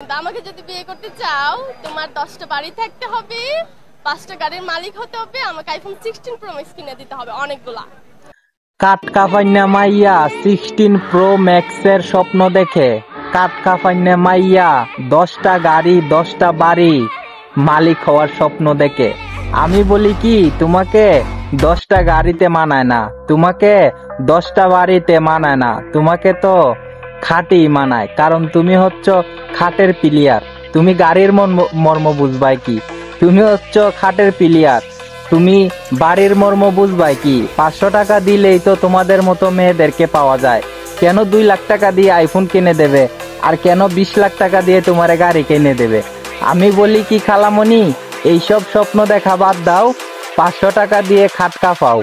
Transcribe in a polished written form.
আমাকে যদি বিয়ে করতে চাও তোমার 10টা বাড়ি থাকতে হবে, 5টা গাড়ির মালিক হতে হবে, আমাকে আইফোন 16 প্রো ম্যাক্স কিনে দিতে হবে অনেকগুলা। কাটকা ফাইন্না মাইয়া 16 প্রো ম্যাক্সের স্বপ্ন দেখে, কাটকা ফাইন্না মাইয়া 10টা গাড়ি 10টা বাড়ি মালিক হওয়ার স্বপ্ন দেখে। আমি বলি কি, তোমাকে 10টা গাড়িতে মানায় না, তোমাকে 10টা বাড়িতে মানায় না, তোমাকে তো খাটেই মানায়। কারণ তুমি হচ্ছ খাটের প্লেয়ার, তুমি গাড়ির মর্ম বুঝবাই কি? তুমি হচ্ছ খাটের প্লেয়ার, তুমি বাড়ির মর্ম বুঝবাই কি? 500 টাকা দিলেই তো তোমাদের মতো মেয়েদেরকে পাওয়া যায়। কেন 2 লাখ টাকা দিয়ে আইফোন কিনে দেবে, আর কেন 20 লাখ টাকা দিয়ে তোমার গাড়ি কিনে দেবে? আমি বলি কি খালামণি, এইসব স্বপ্ন দেখা বাদ দাও, 500 টাকা দিয়ে খাট কাঁপাও।